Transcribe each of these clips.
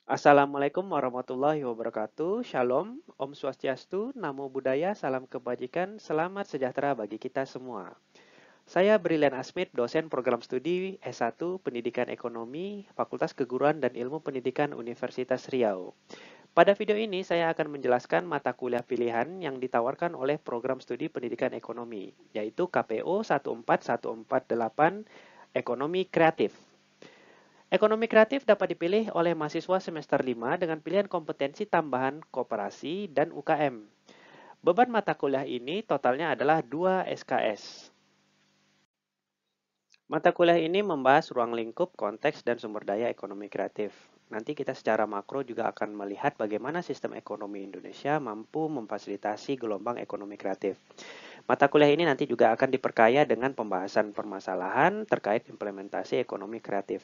Assalamualaikum warahmatullahi wabarakatuh. Shalom, Om Swastiastu, Namo Buddhaya, Salam Kebajikan, Selamat Sejahtera bagi kita semua. Saya Brilian Asmit, dosen program studi S1 Pendidikan Ekonomi, Fakultas Keguruan dan Ilmu Pendidikan Universitas Riau. Pada video ini saya akan menjelaskan mata kuliah pilihan yang ditawarkan oleh program studi Pendidikan Ekonomi, yaitu KPO 14148 Ekonomi Kreatif. Ekonomi kreatif dapat dipilih oleh mahasiswa semester 5 dengan pilihan kompetensi tambahan koperasi dan UKM. Beban mata kuliah ini totalnya adalah 2 SKS. Mata kuliah ini membahas ruang lingkup, konteks, dan sumber daya ekonomi kreatif. Nanti kita secara makro juga akan melihat bagaimana sistem ekonomi Indonesia mampu memfasilitasi gelombang ekonomi kreatif. Mata kuliah ini nanti juga akan diperkaya dengan pembahasan permasalahan terkait implementasi ekonomi kreatif.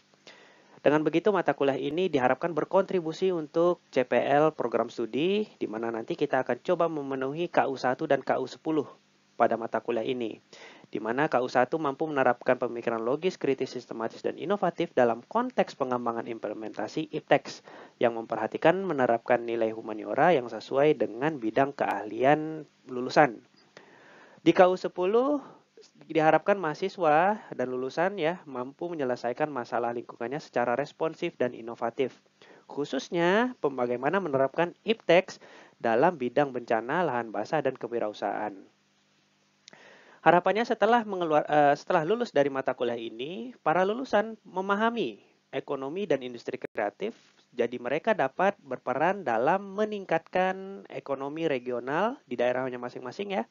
Dengan begitu, mata kuliah ini diharapkan berkontribusi untuk CPL program studi, di mana nanti kita akan coba memenuhi KU1 dan KU10 pada mata kuliah ini, di mana KU1 mampu menerapkan pemikiran logis, kritis, sistematis, dan inovatif dalam konteks pengembangan implementasi IPTEX, yang memperhatikan menerapkan nilai humaniora yang sesuai dengan bidang keahlian lulusan. Di KU10, diharapkan mahasiswa dan lulusan mampu menyelesaikan masalah lingkungannya secara responsif dan inovatif. Khususnya bagaimana menerapkan IPTEX dalam bidang bencana, lahan basah, dan kewirausahaan. Harapannya setelah lulus dari mata kuliah ini, para lulusan memahami ekonomi dan industri kreatif, jadi mereka dapat berperan dalam meningkatkan ekonomi regional di daerahnya masing-masing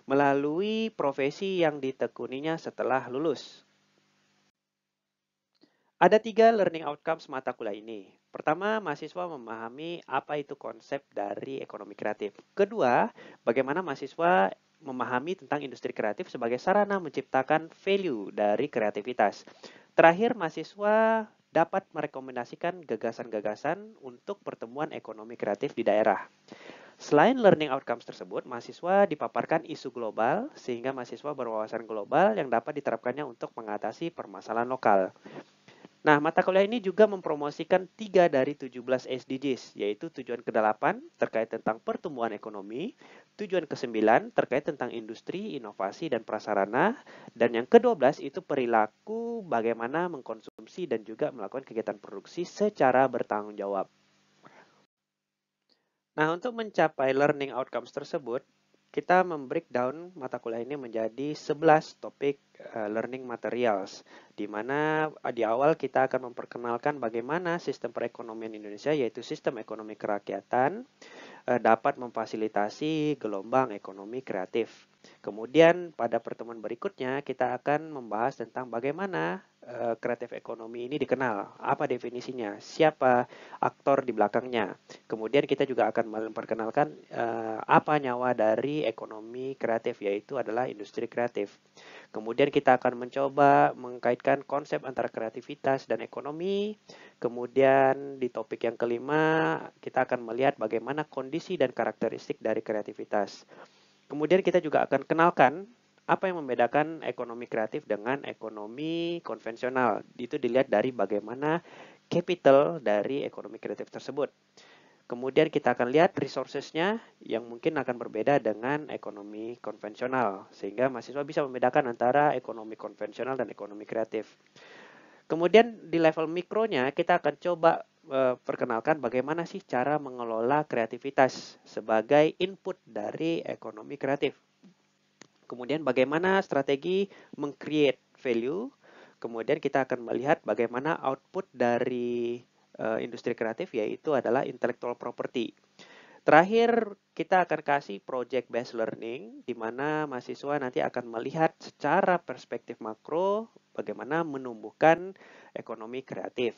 melalui profesi yang ditekuninya setelah lulus. Ada 3 learning outcomes mata kuliah ini. Pertama, mahasiswa memahami apa itu konsep dari ekonomi kreatif. Kedua, bagaimana mahasiswa memahami tentang industri kreatif sebagai sarana menciptakan value dari kreativitas. Terakhir, mahasiswa dapat merekomendasikan gagasan-gagasan untuk pertemuan ekonomi kreatif di daerah. Selain learning outcomes tersebut, mahasiswa dipaparkan isu global sehingga mahasiswa berwawasan global yang dapat diterapkannya untuk mengatasi permasalahan lokal. Nah, mata kuliah ini juga mempromosikan 3 dari 17 SDGs, yaitu tujuan ke-8 terkait tentang pertumbuhan ekonomi, tujuan ke-9 terkait tentang industri, inovasi, dan prasarana, dan yang ke-12 itu perilaku bagaimana mengkonsumsi dan juga melakukan kegiatan produksi secara bertanggung jawab. Nah, untuk mencapai learning outcomes tersebut, kita membreakdown mata kuliah ini menjadi 11 topik learning materials, di mana di awal kita akan memperkenalkan bagaimana sistem perekonomian Indonesia, yaitu sistem ekonomi kerakyatan, dapat memfasilitasi gelombang ekonomi kreatif. Kemudian pada pertemuan berikutnya kita akan membahas tentang bagaimana kreatif ekonomi ini dikenal, apa definisinya, siapa aktor di belakangnya. Kemudian kita juga akan memperkenalkan apa nyawa dari ekonomi kreatif, yaitu adalah industri kreatif. Kemudian kita akan mencoba mengkaitkan konsep antara kreativitas dan ekonomi. Kemudian di topik yang kelima, kita akan melihat bagaimana kondisi dan karakteristik dari kreativitas. Kemudian kita juga akan kenalkan apa yang membedakan ekonomi kreatif dengan ekonomi konvensional. Itu dilihat dari bagaimana capital dari ekonomi kreatif tersebut. Kemudian kita akan lihat resources-nya yang mungkin akan berbeda dengan ekonomi konvensional. Sehingga mahasiswa bisa membedakan antara ekonomi konvensional dan ekonomi kreatif. Kemudian di level mikronya kita akan coba perkenalkan bagaimana sih cara mengelola kreativitas sebagai input dari ekonomi kreatif. Kemudian bagaimana strategi meng-create value. Kemudian kita akan melihat bagaimana output dari industri kreatif, yaitu adalah intellectual property. Terakhir, kita akan kasih project based learning, di mana mahasiswa nanti akan melihat secara perspektif makro bagaimana menumbuhkan ekonomi kreatif.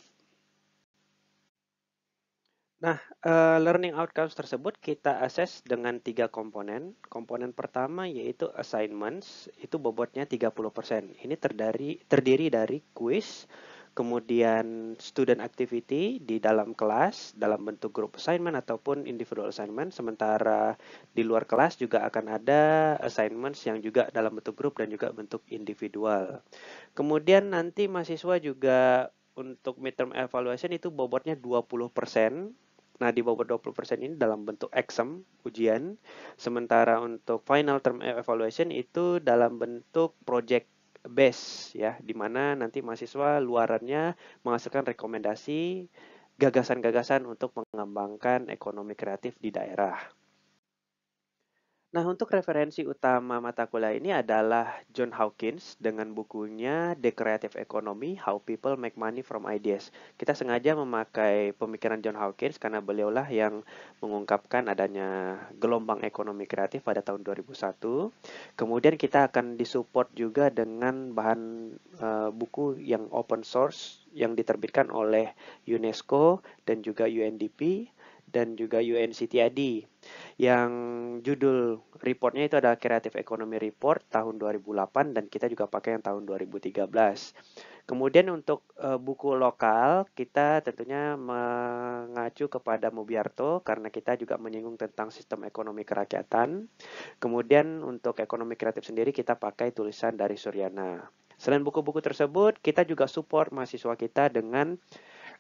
Nah, learning outcomes tersebut kita assess dengan 3 komponen. Komponen pertama yaitu assignments, itu bobotnya 30%. Ini terdiri dari quiz, kemudian student activity di dalam kelas dalam bentuk group assignment ataupun individual assignment. Sementara di luar kelas juga akan ada assignments yang juga dalam bentuk grup dan juga bentuk individual. Kemudian nanti mahasiswa juga untuk midterm evaluation itu bobotnya 20%. Nah, di bobot 20% ini dalam bentuk exam, ujian. Sementara untuk final term evaluation itu dalam bentuk project base ya, di mana nanti mahasiswa luarannya menghasilkan rekomendasi gagasan-gagasan untuk mengembangkan ekonomi kreatif di daerah. Nah, untuk referensi utama mata kuliah ini adalah John Hawkins dengan bukunya The Creative Economy: How People Make Money from Ideas. Kita sengaja memakai pemikiran John Hawkins karena beliaulah yang mengungkapkan adanya gelombang ekonomi kreatif pada tahun 2001. Kemudian kita akan disupport juga dengan bahan buku yang open source yang diterbitkan oleh UNESCO dan juga UNDP dan juga UNCTAD. Yang judul reportnya itu adalah Creative Economy Report tahun 2008 dan kita juga pakai yang tahun 2013. Kemudian untuk buku lokal kita tentunya mengacu kepada Mubiarto karena kita juga menyinggung tentang sistem ekonomi kerakyatan. Kemudian untuk ekonomi kreatif sendiri kita pakai tulisan dari Suryana. Selain buku-buku tersebut, kita juga support mahasiswa kita dengan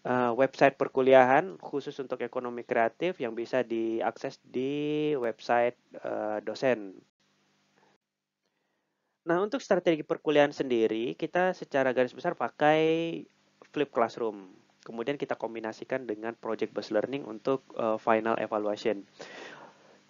website perkuliahan khusus untuk ekonomi kreatif yang bisa diakses di website dosen. Nah, untuk strategi perkuliahan sendiri, kita secara garis besar pakai flip classroom. Kemudian kita kombinasikan dengan project based learning untuk final evaluation.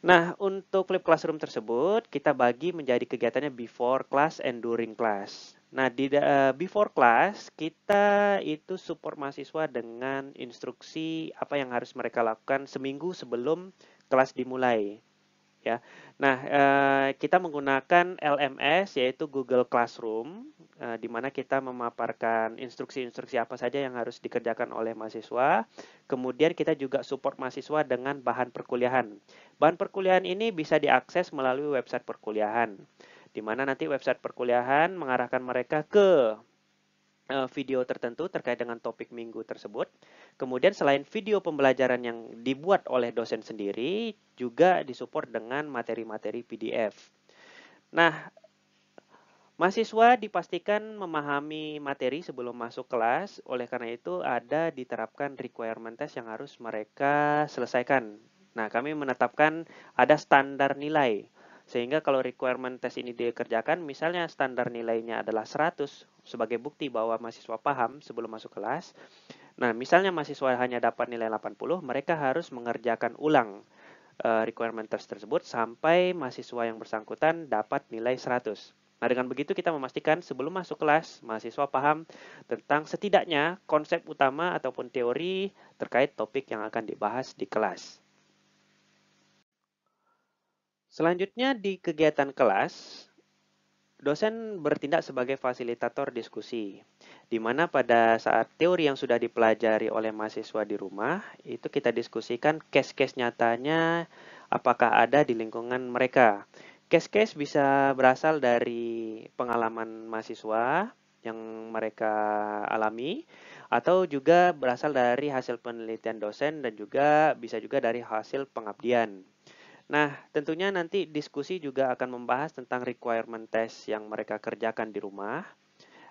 Nah, untuk flip classroom tersebut, kita bagi menjadi kegiatannya before class and during class. Nah, di before class, kita itu support mahasiswa dengan instruksi apa yang harus mereka lakukan seminggu sebelum kelas dimulai. Ya. Nah, kita menggunakan LMS yaitu Google Classroom, di mana kita memaparkan instruksi-instruksi apa saja yang harus dikerjakan oleh mahasiswa. Kemudian kita juga support mahasiswa dengan bahan perkuliahan. Bahan perkuliahan ini bisa diakses melalui website perkuliahan, di mana nanti website perkuliahan mengarahkan mereka ke video tertentu terkait dengan topik minggu tersebut. Kemudian selain video pembelajaran yang dibuat oleh dosen sendiri, juga disupport dengan materi-materi PDF. Nah, mahasiswa dipastikan memahami materi sebelum masuk kelas, oleh karena itu ada diterapkan requirement test yang harus mereka selesaikan. Nah, kami menetapkan ada standar nilai. Sehingga kalau requirement test ini dikerjakan, misalnya standar nilainya adalah 100 sebagai bukti bahwa mahasiswa paham sebelum masuk kelas. Nah, misalnya mahasiswa hanya dapat nilai 80, mereka harus mengerjakan ulang requirement test tersebut sampai mahasiswa yang bersangkutan dapat nilai 100. Nah, dengan begitu kita memastikan sebelum masuk kelas, mahasiswa paham tentang setidaknya konsep utama ataupun teori terkait topik yang akan dibahas di kelas. Selanjutnya di kegiatan kelas, dosen bertindak sebagai fasilitator diskusi, di mana pada saat teori yang sudah dipelajari oleh mahasiswa di rumah, itu kita diskusikan case-case nyatanya apakah ada di lingkungan mereka. Case-case bisa berasal dari pengalaman mahasiswa yang mereka alami, atau juga berasal dari hasil penelitian dosen dan juga bisa juga dari hasil pengabdian. Nah, tentunya nanti diskusi juga akan membahas tentang requirement test yang mereka kerjakan di rumah.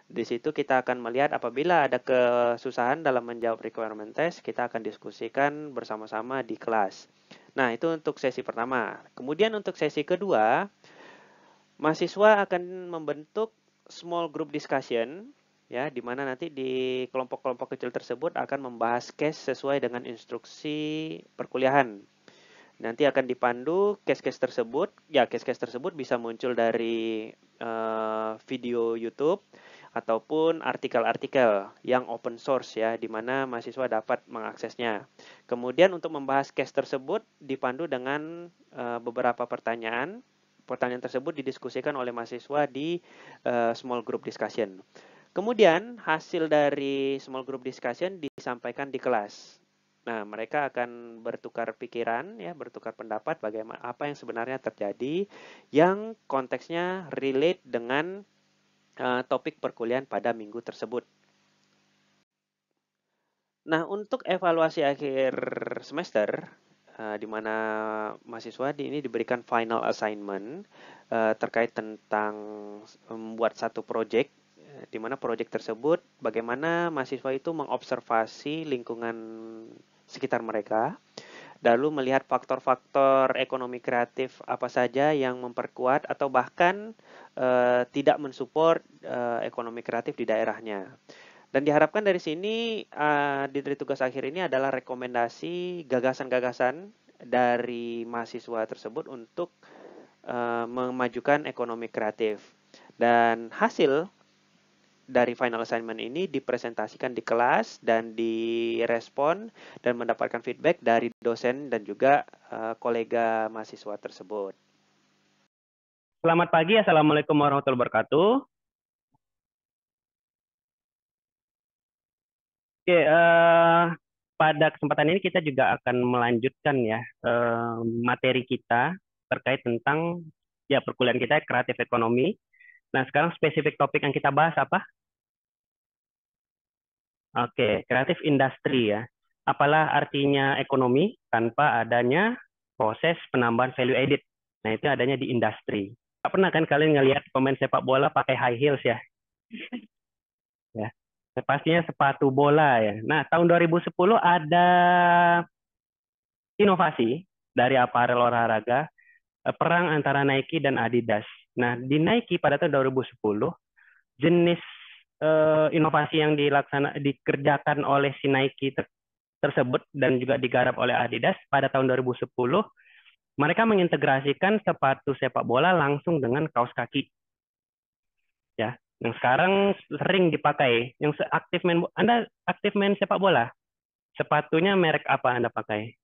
Di situ kita akan melihat apabila ada kesusahan dalam menjawab requirement test, kita akan diskusikan bersama-sama di kelas. Nah, itu untuk sesi pertama. Kemudian untuk sesi kedua, mahasiswa akan membentuk small group discussion, ya, di mana nanti di kelompok-kelompok kecil tersebut akan membahas case sesuai dengan instruksi perkuliahan. Nanti akan dipandu case-case tersebut. Ya, case-case tersebut bisa muncul dari video YouTube ataupun artikel-artikel yang open source ya, di mana mahasiswa dapat mengaksesnya. Kemudian untuk membahas case tersebut dipandu dengan beberapa pertanyaan. Pertanyaan tersebut didiskusikan oleh mahasiswa di small group discussion. Kemudian hasil dari small group discussion disampaikan di kelas. Nah, mereka akan bertukar pikiran, ya, bertukar pendapat bagaimana apa yang sebenarnya terjadi, yang konteksnya relate dengan topik perkuliahan pada minggu tersebut. Nah, untuk evaluasi akhir semester, di mana mahasiswa ini diberikan final assignment terkait tentang membuat satu project di mana proyek tersebut bagaimana mahasiswa itu mengobservasi lingkungan sekitar mereka, lalu melihat faktor-faktor ekonomi kreatif apa saja yang memperkuat atau bahkan tidak mensupport ekonomi kreatif di daerahnya. Dan diharapkan dari sini dari tugas akhir ini adalah rekomendasi gagasan-gagasan dari mahasiswa tersebut untuk memajukan ekonomi kreatif. Dan hasil dari final assignment ini dipresentasikan di kelas dan direspon dan mendapatkan feedback dari dosen dan juga kolega mahasiswa tersebut. Selamat pagi, Assalamualaikum warahmatullahi wabarakatuh. Oke, pada kesempatan ini kita juga akan melanjutkan ya materi kita terkait tentang ya perkuliahan kita kreatif ekonomi. Nah, sekarang spesifik topik yang kita bahas apa? Oke, kreatif industri ya. Apalah artinya ekonomi tanpa adanya proses penambahan value added. Nah, itu adanya di industri. Nggak pernah kan kalian ngelihat pemain sepak bola pakai high heels ya? Ya, pastinya sepatu bola ya. Nah, tahun 2010 ada inovasi dari aparel olahraga, perang antara Nike dan Adidas. Nah, di Nike pada tahun 2010, jenis inovasi yang dikerjakan oleh si Nike tersebut dan juga digarap oleh Adidas pada tahun 2010, mereka mengintegrasikan sepatu sepak bola langsung dengan kaos kaki. Ya, yang sekarang sering dipakai. Yang aktif Anda aktif main sepak bola? Sepatunya merek apa Anda pakai?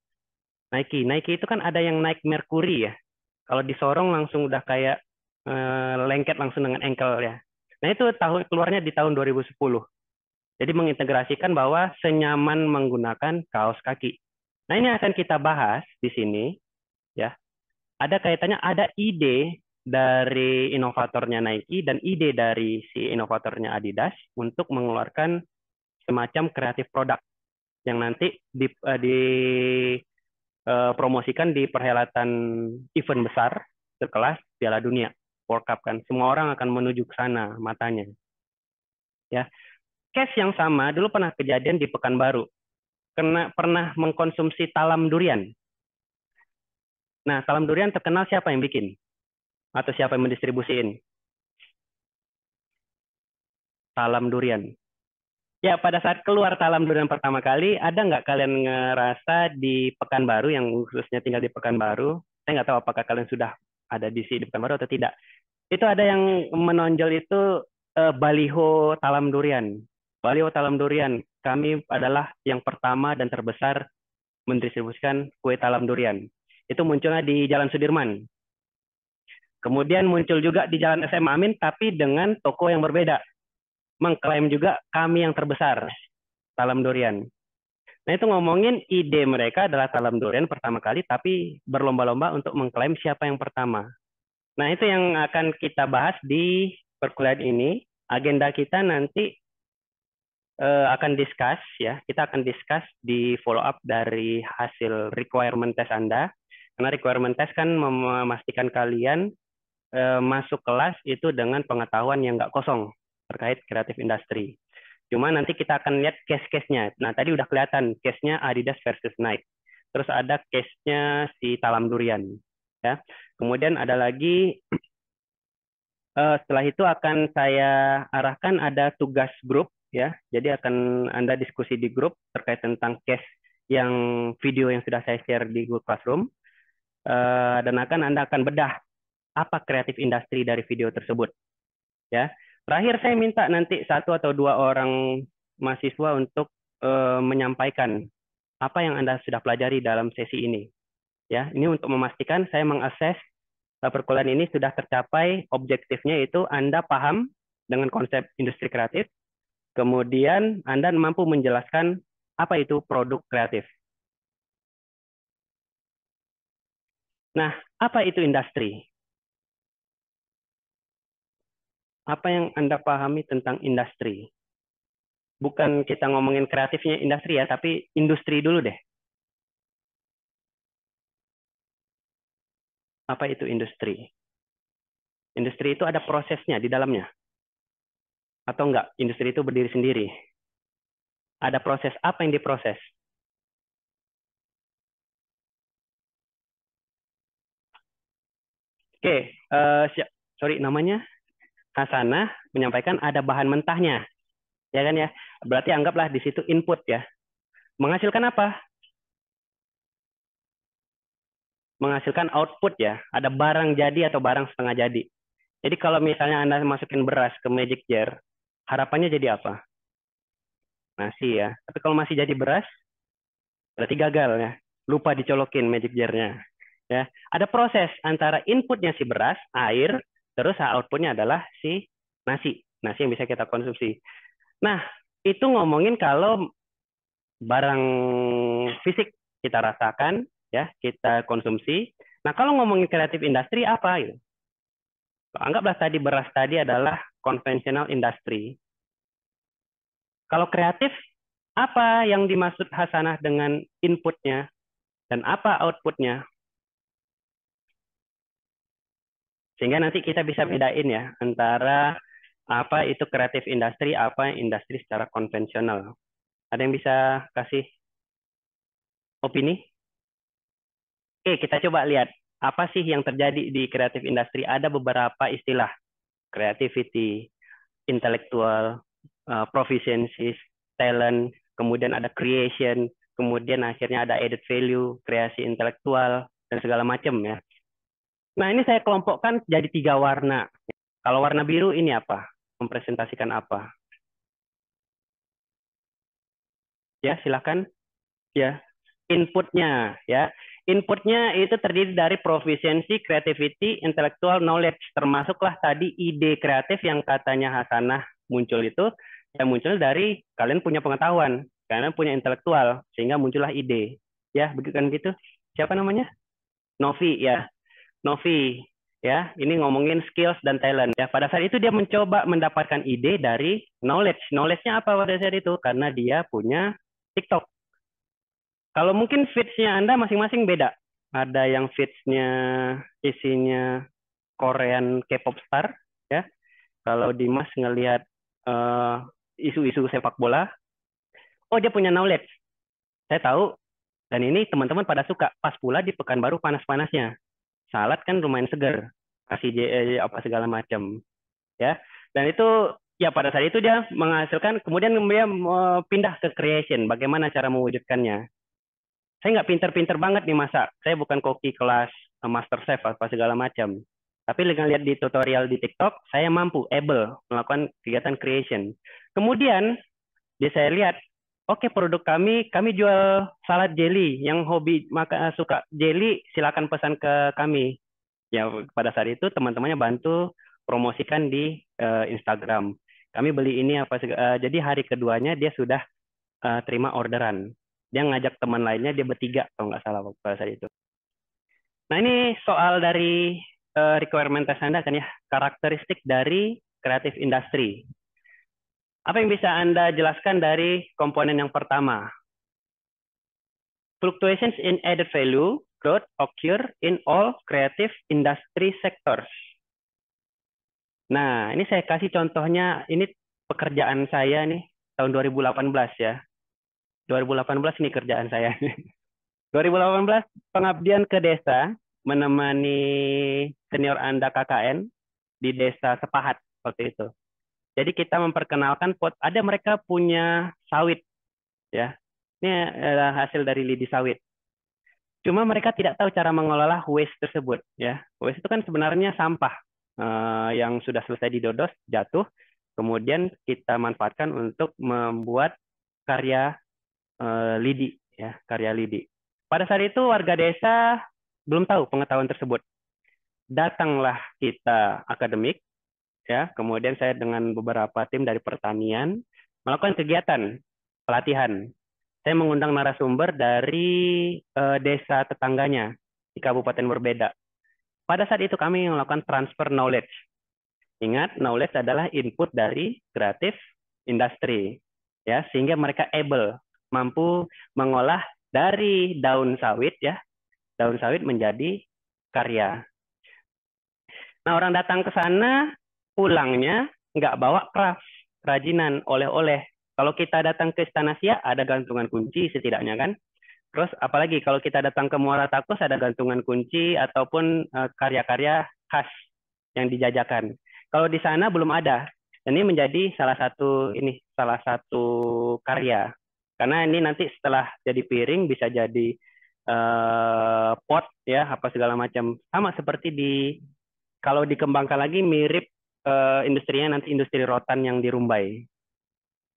Nike. Nike itu kan ada yang Nike Mercury ya. Kalau disorong langsung udah kayak lengket langsung dengan ankle ya. Nah itu keluarnya di tahun 2010. Jadi mengintegrasikan bahwa senyaman menggunakan kaos kaki. Nah ini akan kita bahas di sini ya. Ada kaitannya, ada ide dari inovatornya Nike dan ide dari si inovatornya Adidas untuk mengeluarkan semacam kreatif produk yang nanti dipromosikan di perhelatan event besar sekelas Piala Dunia, World Cup kan. Semua orang akan menuju ke sana matanya. Ya, case yang sama dulu pernah kejadian di Pekanbaru. Pernah mengkonsumsi talam durian. Nah, talam durian terkenal siapa yang bikin? Atau siapa yang mendistribusiin? Talam durian. Ya, pada saat keluar talam durian pertama kali, ada nggak kalian ngerasa di Pekanbaru, yang khususnya tinggal di Pekanbaru, saya nggak tahu apakah kalian sudah ada di Pekanbaru atau tidak. Itu ada yang menonjol itu baliho talam durian. Baliho talam durian, kami adalah yang pertama dan terbesar mendistribusikan kue talam durian. Itu munculnya di Jalan Sudirman. Kemudian muncul juga di Jalan SM Amin, tapi dengan toko yang berbeda. Mengklaim juga kami yang terbesar, talam durian. Nah itu ngomongin ide mereka adalah talam durian pertama kali, tapi berlomba-lomba untuk mengklaim siapa yang pertama. Nah itu yang akan kita bahas di perkuliahan ini. Agenda kita nanti akan discuss ya, kita akan discuss di follow up dari hasil requirement test Anda. Karena requirement test kan memastikan kalian masuk kelas itu dengan pengetahuan yang nggak kosong terkait kreatif industri. Cuma nanti kita akan lihat case-case-nya. Nah, tadi udah kelihatan case-nya Adidas versus Nike. Terus ada case-nya si Talam Durian. Ya. Kemudian ada lagi, setelah itu akan saya arahkan ada tugas grup. Ya. Jadi akan Anda diskusi di grup terkait tentang case yang video yang sudah saya share di Google Classroom. Dan Anda akan bedah apa kreatif industri dari video tersebut. Ya, terakhir saya minta nanti satu atau dua orang mahasiswa untuk menyampaikan apa yang Anda sudah pelajari dalam sesi ini. Ya, ini untuk memastikan saya mengakses perkuliahan ini sudah tercapai objektifnya, itu Anda paham dengan konsep industri kreatif, kemudian Anda mampu menjelaskan apa itu produk kreatif. Nah, apa itu industri? Apa yang Anda pahami tentang industri? Bukan kita ngomongin kreatifnya industri ya, tapi industri dulu deh. Apa itu industri? Industri itu ada prosesnya di dalamnya. Atau enggak, industri itu berdiri sendiri? Ada proses apa yang diproses? Oke, sorry namanya Hasanah menyampaikan ada bahan mentahnya, ya kan ya? Berarti anggaplah di situ input ya. Menghasilkan apa? Menghasilkan output ya. Ada barang jadi atau barang setengah jadi. Jadi kalau misalnya Anda masukin beras ke magic jar, harapannya jadi apa? Nasi ya. Tapi kalau masih jadi beras, berarti gagal ya. Lupa dicolokin magic jar-nya. Ya. Ada proses antara inputnya si beras, air, terus outputnya adalah si nasi. Nasi yang bisa kita konsumsi. Nah, itu ngomongin kalau barang fisik kita rasakan, ya, kita konsumsi. Nah, kalau ngomongin kreatif industri apa gitu? Anggaplah tadi beras tadi adalah konvensional industri. Kalau kreatif, apa yang dimaksud Hasanah dengan inputnya dan apa outputnya? Sehingga nanti kita bisa bedain ya antara apa itu kreatif industri, apa industri secara konvensional. Ada yang bisa kasih opini? Oke, kita coba lihat apa sih yang terjadi di kreatif industri. Ada beberapa istilah, creativity, intellectual, proficiency, talent, kemudian ada creation, kemudian akhirnya ada added value, kreasi intelektual, dan segala macam ya. Nah, ini saya kelompokkan jadi 3 warna. Kalau warna biru ini apa? Mempresentasikan apa? Ya, silakan. Ya, inputnya ya. Inputnya itu terdiri dari proficiency, creativity, intellectual knowledge, termasuklah tadi ide kreatif yang katanya Hasanah muncul itu, yang muncul dari kalian punya pengetahuan, kalian punya intelektual, sehingga muncullah ide. Ya, begitu kan gitu. Siapa namanya? Novi ya. Novi ya, ini ngomongin skills dan talent. Ya, pada saat itu dia mencoba mendapatkan ide dari knowledge. Knowledge-nya apa pada saat itu? Karena dia punya TikTok. Kalau mungkin feeds-nya Anda masing-masing beda. Ada yang feeds-nya isinya Korean K-pop star, ya. Kalau Dimas ngelihat isu-isu sepak bola, oh dia punya knowledge. Saya tahu, dan ini teman-teman pada suka. Pas pula di Pekanbaru panas-panasnya. Salad kan lumayan seger, kasih apa segala macam, ya. Dan itu ya pada saat itu dia menghasilkan, kemudian dia pindah ke creation, bagaimana cara mewujudkannya. Saya nggak pinter-pinter banget nih masak. Saya bukan koki kelas master chef apa segala macam. Tapi dengan lihat di tutorial di TikTok, saya mampu, able melakukan kegiatan creation. Kemudian saya lihat, oke, produk kami jual salad jelly. Yang hobi suka jelly, silakan pesan ke kami. Ya, pada saat itu teman-temannya bantu promosikan di Instagram. Kami beli ini apa jadi hari keduanya dia sudah terima orderan. Dia ngajak teman lainnya, dia bertiga kalau nggak salah pada saat itu. Nah, ini soal dari requirement test Anda kan ya, karakteristik dari creative industry. Apa yang bisa Anda jelaskan dari komponen yang pertama? Fluctuations in added value growth occur in all creative industry sectors. Nah, ini saya kasih contohnya, ini pekerjaan saya nih tahun 2018 ya. 2018 ini kerjaan saya. 2018 pengabdian ke desa, menemani senior Anda KKN di desa Sepahat waktu itu. Jadi kita memperkenalkan ada mereka punya sawit ya. Ini hasil dari lidi sawit. Cuma mereka tidak tahu cara mengelola waste tersebut ya. Waste itu kan sebenarnya sampah yang sudah selesai didodos, jatuh, kemudian kita manfaatkan untuk membuat karya lidi ya, karya lidi. Pada saat itu warga desa belum tahu pengetahuan tersebut. Datanglah kita akademik ya, kemudian saya dengan beberapa tim dari pertanian melakukan kegiatan pelatihan. Saya mengundang narasumber dari desa tetangganya di kabupaten berbeda. Pada saat itu kami melakukan transfer knowledge. Ingat, knowledge adalah input dari kreatif industri, ya, sehingga mereka mampu mengolah dari daun sawit ya, daun sawit menjadi karya. Nah, orang datang ke sana pulangnya nggak bawa craft, kerajinan, oleh-oleh. Kalau kita datang ke Istana Siak, ada gantungan kunci setidaknya kan. Terus apalagi kalau kita datang ke Muara Takus, ada gantungan kunci ataupun karya-karya khas yang dijajakan. Kalau di sana belum ada. Ini menjadi salah satu karya. Karena ini nanti setelah jadi piring bisa jadi pot ya apa segala macam. Sama seperti kalau dikembangkan lagi mirip industrinya nanti industri rotan yang di Rumbai.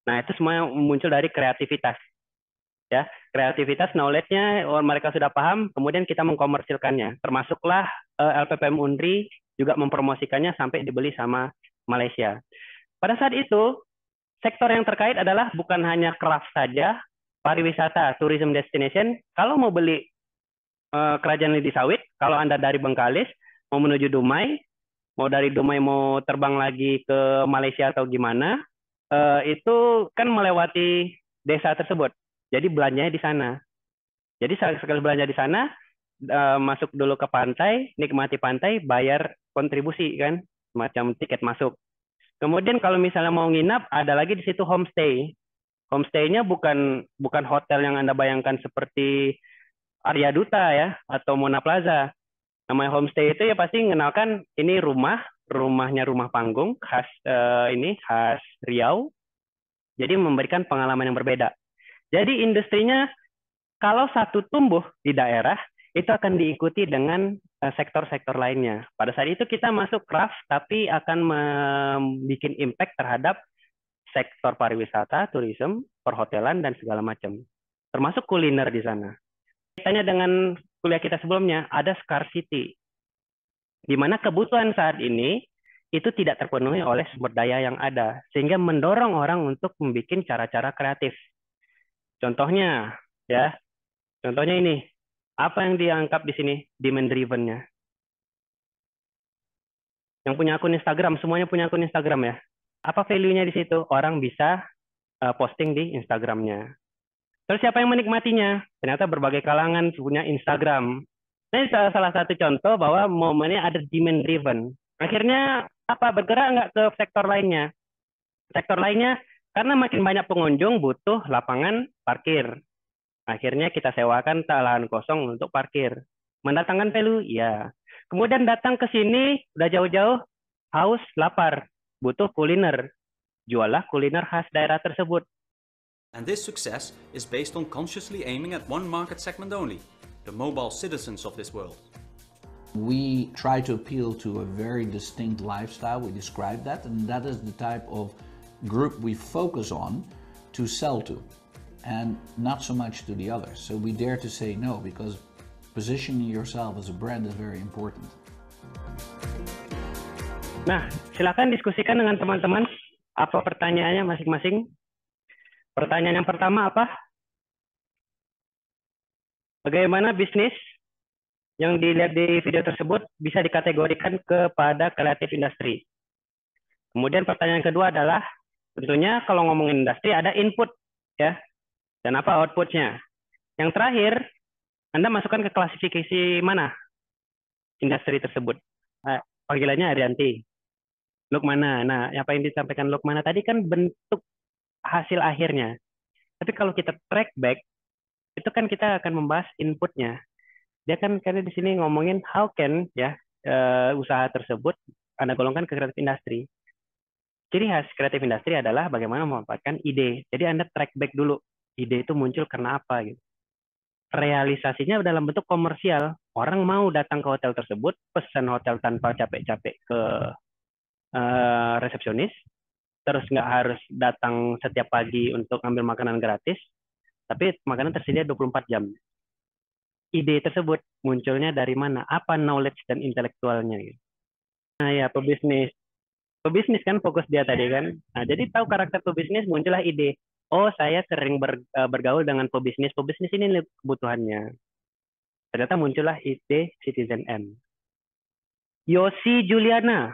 Nah, itu semua muncul dari kreativitas ya. Kreativitas knowledge-nya mereka sudah paham, kemudian kita mengkomersilkannya. Termasuklah LPPM Unri juga mempromosikannya sampai dibeli sama Malaysia. Pada saat itu, sektor yang terkait adalah bukan hanya craft saja, pariwisata, tourism destination. Kalau mau beli kerajaan lidi sawit, kalau Anda dari Bengkalis, mau menuju Dumai, mau dari Dumai mau terbang lagi ke Malaysia atau gimana, itu kan melewati desa tersebut. Jadi belanjanya di sana. Jadi sekali belanja di sana, masuk dulu ke pantai, nikmati pantai, bayar kontribusi kan, macam tiket masuk. Kemudian kalau misalnya mau nginap, ada lagi di situ homestay. Homestay-nya bukan hotel yang Anda bayangkan seperti Arya Duta ya atau Mona Plaza. Namanya homestay itu ya pasti mengenalkan ini rumahnya rumah panggung khas khas Riau. Jadi memberikan pengalaman yang berbeda. Jadi industrinya kalau satu tumbuh di daerah itu akan diikuti dengan sektor-sektor lainnya. Pada saat itu kita masuk craft tapi akan membuat impact terhadap sektor pariwisata, tourism, perhotelan dan segala macam. Termasuk kuliner di sana. Kaitannya dengan kuliah kita sebelumnya, ada scarcity. Di mana kebutuhan saat ini itu tidak terpenuhi oleh sumber daya yang ada. Sehingga mendorong orang untuk membuat cara-cara kreatif. Contohnya, ini. Apa yang dianggap di sini? Demand driven-nya. Yang punya akun Instagram, semuanya punya akun Instagram ya. Apa value-nya di situ? Orang bisa posting di Instagram-nya. Terus siapa yang menikmatinya? Ternyata berbagai kalangan punya Instagram. Ini salah satu contoh bahwa momennya ada demand driven. Akhirnya bergerak nggak ke sektor lainnya? Sektor lainnya karena makin banyak pengunjung butuh lapangan parkir. Akhirnya kita sewakan lahan kosong untuk parkir. Mendatangkan value, ya. Kemudian datang ke sini, udah jauh-jauh, haus, lapar, butuh kuliner. Jualah kuliner khas daerah tersebut. And this success is based on consciously aiming at one market segment only, the mobile citizens of this world. We try to appeal to a very distinct lifestyle, we describe that, and that is the type of group we focus on to sell to, and not so much to the others. So we dare to say no, because positioning yourself as a brand is very important. Nah, silakan diskusikan dengan teman-teman. Apa pertanyaannya masing-masing? Pertanyaan yang pertama apa? Bagaimana bisnis yang dilihat di video tersebut bisa dikategorikan kepada kreatif industri? Kemudian pertanyaan kedua adalah, tentunya kalau ngomongin industri ada input ya, dan apa outputnya. Yang terakhir, Anda masukkan ke klasifikasi mana industri tersebut? Panggilannya Arianti. Lukmana. Nah, apa yang disampaikan Lukmana tadi kan bentuk hasil akhirnya. Tapi kalau kita track back, itu kan kita akan membahas inputnya. Dia kan karena di sini ngomongin how can usaha tersebut Anda golongkan ke kreatif industri. Ciri khas kreatif industri adalah bagaimana memanfaatkan ide. Jadi Anda track back dulu. Ide itu muncul karena apa gitu. Realisasinya dalam bentuk komersial. Orang mau datang ke hotel tersebut, pesan hotel tanpa capek-capek ke resepsionis, terus nggak harus datang setiap pagi untuk ambil makanan gratis, tapi makanan tersedia 24 jam. Ide tersebut munculnya dari mana? Apa knowledge dan intelektualnya? Gitu. Nah ya, pebisnis. Pebisnis kan fokus dia tadi kan. Nah, jadi tahu karakter pebisnis, muncullah ide. Oh, saya sering bergaul dengan pebisnis. Pebisnis ini kebutuhannya. Ternyata muncullah ide Citizen M. Yosi Juliana.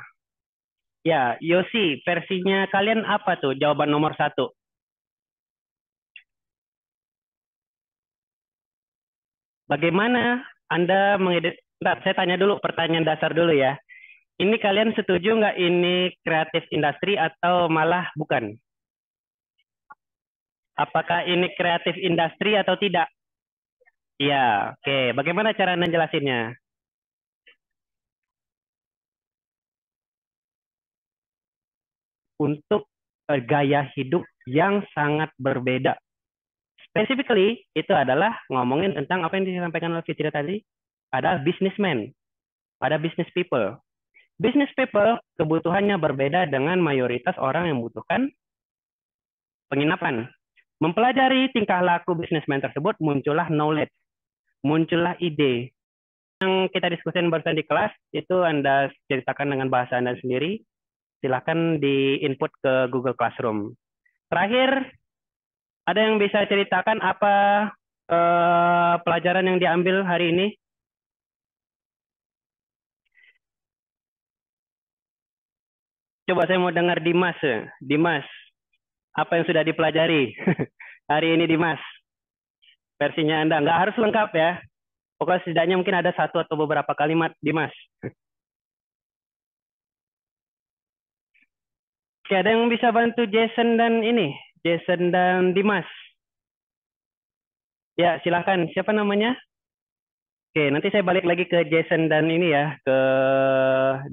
Ya, Yosi, versinya kalian apa tuh? Jawaban nomor 1. Bagaimana Anda mengedit? Bentar, saya tanya dulu pertanyaan dasar dulu ya. Ini kalian setuju nggak ini kreatif industri atau malah bukan? Apakah ini kreatif industri atau tidak? Iya, oke. Bagaimana cara menjelasinnya? Untuk gaya hidup yang sangat berbeda. Specifically, itu adalah ngomongin tentang apa yang disampaikan oleh Fitri tadi, ada businessman, ada business people. Business people kebutuhannya berbeda dengan mayoritas orang yang membutuhkan penginapan. Mempelajari tingkah laku businessman tersebut, muncullah knowledge, muncullah ide. Yang kita diskusikan barusan di kelas, itu Anda ceritakan dengan bahasa Anda sendiri, silakan di input ke Google Classroom. Terakhir, ada yang bisa ceritakan apa pelajaran yang diambil hari ini? Coba saya mau dengar Dimas. Dimas, apa yang sudah dipelajari hari ini Dimas? Versinya Anda, nggak harus lengkap ya. Pokoknya setidaknya mungkin ada satu atau beberapa kalimat Dimas. Oke, ada yang bisa bantu Jason dan ini? Jason dan Dimas. Ya, silakan. Siapa namanya? Oke, nanti saya balik lagi ke Jason dan ini ya, ke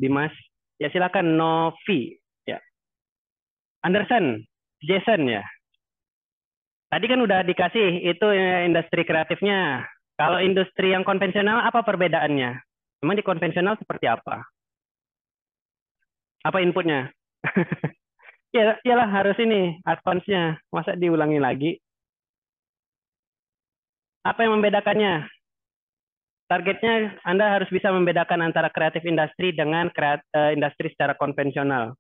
Dimas. Ya, silakan Novi. Ya. Anderson, Jason ya. Tadi kan udah dikasih itu industri kreatifnya. Kalau industri yang konvensional apa perbedaannya? Memang di konvensional seperti apa? Apa inputnya? Ya, iyalah harus ini advance-nya. Masa diulangi lagi? Apa yang membedakannya? Targetnya Anda harus bisa membedakan antara kreatif industri dengan industri secara konvensional.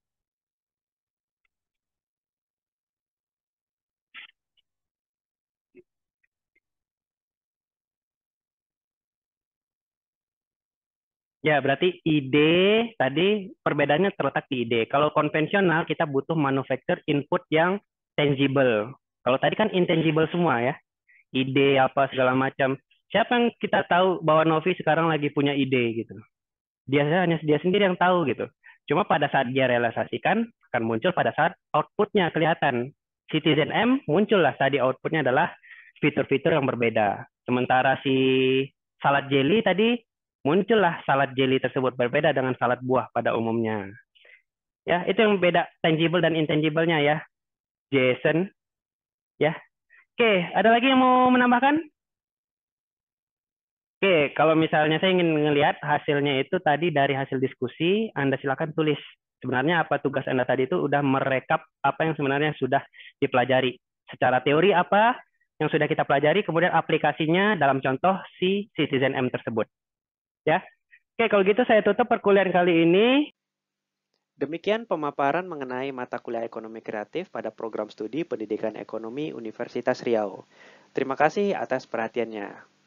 Ya, berarti ide tadi perbedaannya terletak di ide. Kalau konvensional kita butuh manufacture input yang tangible. Kalau tadi kan intangible semua ya. Ide apa segala macam. Siapa yang kita tahu bahwa Novi sekarang lagi punya ide gitu. Dia hanya dia sendiri yang tahu gitu. Cuma pada saat dia realisasikan akan muncul pada saat outputnya kelihatan. Citizen M muncullah tadi outputnya adalah fitur-fitur yang berbeda. Sementara si salad jelly tadi muncullah salad jelly tersebut berbeda dengan salad buah pada umumnya. Ya, itu yang beda tangible dan intangible-nya ya. Jason, ya. Oke, ada lagi yang mau menambahkan? Oke, kalau misalnya saya ingin melihat hasilnya itu tadi dari hasil diskusi, Anda silakan tulis. Sebenarnya apa tugas Anda tadi itu udah merekap apa yang sebenarnya sudah dipelajari. Secara teori apa yang sudah kita pelajari, kemudian aplikasinya dalam contoh si Citizen M tersebut. Ya. Oke, kalau gitu saya tutup perkuliahan kali ini. Demikian pemaparan mengenai mata kuliah ekonomi kreatif pada program studi Pendidikan Ekonomi Universitas Riau. Terima kasih atas perhatiannya.